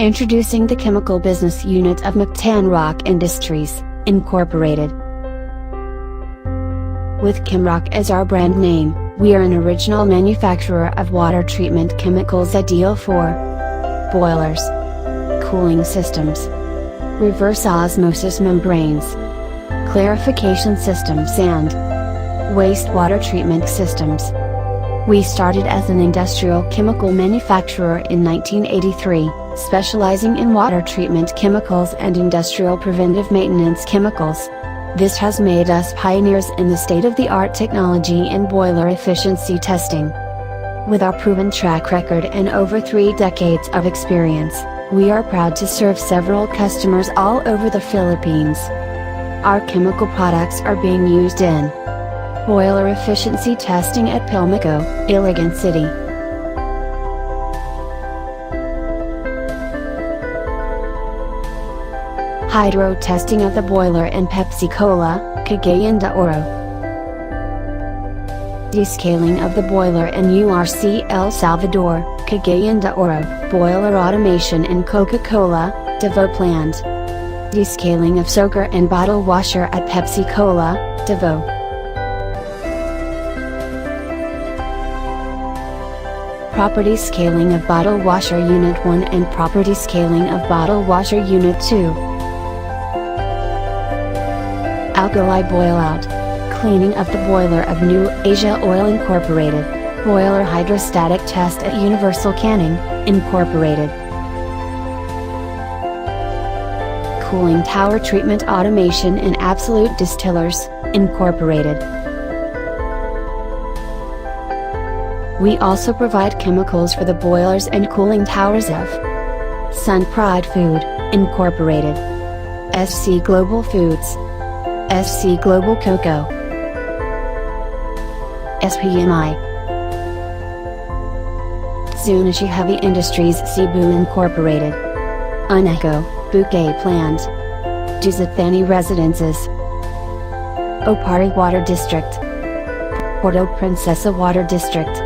Introducing the chemical business unit of Mactan Industries, Incorporated. With Chemrock as our brand name, we are an original manufacturer of water treatment chemicals ideal for boilers, cooling systems, reverse osmosis membranes, clarification systems and wastewater treatment systems. We started as an industrial chemical manufacturer in 1983, specializing in water treatment chemicals and industrial preventive maintenance chemicals. This has made us pioneers in the state-of-the-art technology in boiler efficiency testing. With our proven track record and over 3 decades of experience, we are proud to serve several customers all over the Philippines. Our chemical products are being used in boiler efficiency testing at Pilmico, Iligan City, hydro testing of the boiler in Pepsi Cola, Cagayan de Oro, descaling of the boiler in URC El Salvador, Cagayan de Oro, boiler automation in Coca-Cola, Davao plant, descaling of soaker and bottle washer at Pepsi Cola, Davao. Property scaling of bottle washer unit 1 and property scaling of bottle washer unit 2. Alkali boil out, cleaning of the boiler of New Asia Oil Incorporated, boiler hydrostatic test at Universal Canning, Incorporated. Cooling tower treatment automation in Absolute Distillers, Incorporated. We also provide chemicals for the boilers and cooling towers of Sun Pride Food, Incorporated, SC Global Foods, SC Global Cocoa, SPMI, Zunashi Heavy Industries Cebu Incorporated, Uneco, Bouquet Plant, Duzathani Residences, Opari Water District, Puerto Princesa Water District,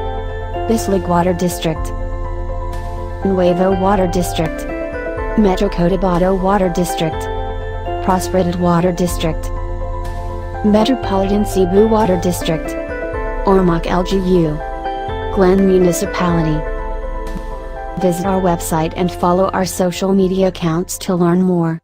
Bislig Water District, Nuevo Water District, Metro Cotabato Water District, Prosperity Water District, Metropolitan Cebu Water District, Ormoc LGU, Glen Municipality. Visit our website and follow our social media accounts to learn more.